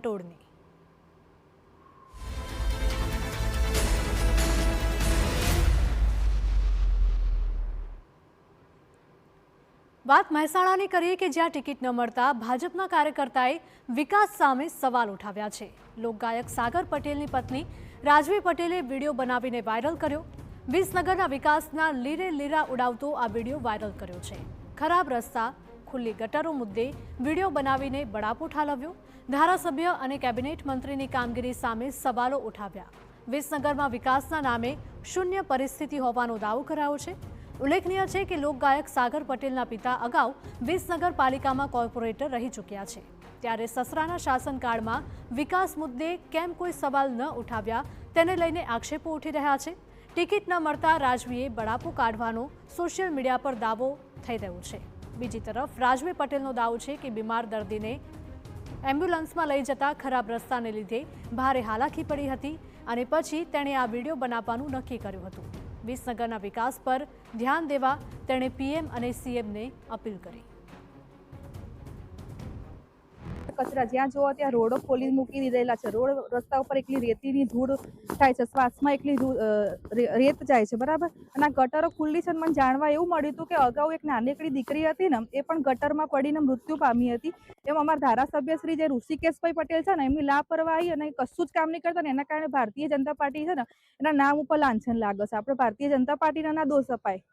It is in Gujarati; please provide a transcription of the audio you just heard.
ડામાડોળની। વાત મહેસાણાની કરીએ કે જ્યાં ટિકિટ ન મળતા ભાજપના કાર્યકર્તાએ વિકાસ સામે સવાલ ઉઠાવ્યા છે। લોકગાયક સાગર પટેલની પત્ની રાજવી પટેલે વિડીયો બનાવીને વાયરલ કર્યો। વિસનગરના વિકાસના લીરે લીરા ઉડાવતો આ વિડીયો વાયરલ કર્યો છે। ખરાબ રસ્તા, ખુલ્લી ગટરો મુદ્દે વિડીયો બનાવીને બળાપો ઠાલવ્યો। ધારાસભ્ય અને કેબિનેટ મંત્રીની કામગીરી સામે સવાલો ઉઠાવ્યા। વિસનગરમાં વિકાસના નામે શૂન્ય પરિસ્થિતિ હોવાનો દાવો કરાયો છે। ઉલ્લેખનીય છે કે લોકગાયક સાગર પટેલના પિતા અગાઉ વિસનગર પાલિકામાં કોર્પોરેટર રહી ચૂક્યા છે। ત્યારે સસરાના શાસનકાળમાં વિકાસ મુદ્દે કેમ કોઈ સવાલ ન ઉઠાવ્યા તેને લઈને આક્ષેપો ઉઠી રહ્યા છે। ટિકિટ ન મળતા રાજવીએ બળાપો કાઢવાનો સોશિયલ મીડિયા પર દાવો થઈ રહ્યો છે। બીજી તરફ રાજવી પટેલનો દાવો છે કે બીમાર દર્દીને એમ્બ્યુલન્સમાં લઈ જતા ખરાબ રસ્તાને લીધે ભારે હાલાકી પડી હતી અને પછી તેણે આ વિડીયો બનાવવાનું નક્કી કર્યું હતું। વિસનગરના વિકાસ પર ધ્યાન દેવા તેણે પીએમ અને સીએમને અપીલ કરી। કચરા જ્યાં જોવો ત્યાં રોડો ખોલી મૂકી દીધેલા છે। રોડ રસ્તા ઉપર એકલી રેતીની ધૂળ થાય છે, શ્વાસમાં એકલી રેત જાય છે, બરાબર। અને આ ગટરો ખુલ્લી છે। મને જાણવા એવું મળ્યું હતું કે અગાઉ એક નાનકડી દીકરી હતી ને, એ પણ ગટરમાં પડીને મૃત્યુ પામી હતી। એમ અમારા ધારાસભ્ય શ્રી જે ઋષિકેશભાઈ પટેલ છે ને, એમની લાપરવાહી અને કશું જ કામ નહીં કરતા ને એના કારણે ભારતીય જનતા પાર્ટી છે ને એના નામ ઉપર લાંછન લાગે છે। આપણે ભારતીય જનતા પાર્ટીના ના દોષ અપાય।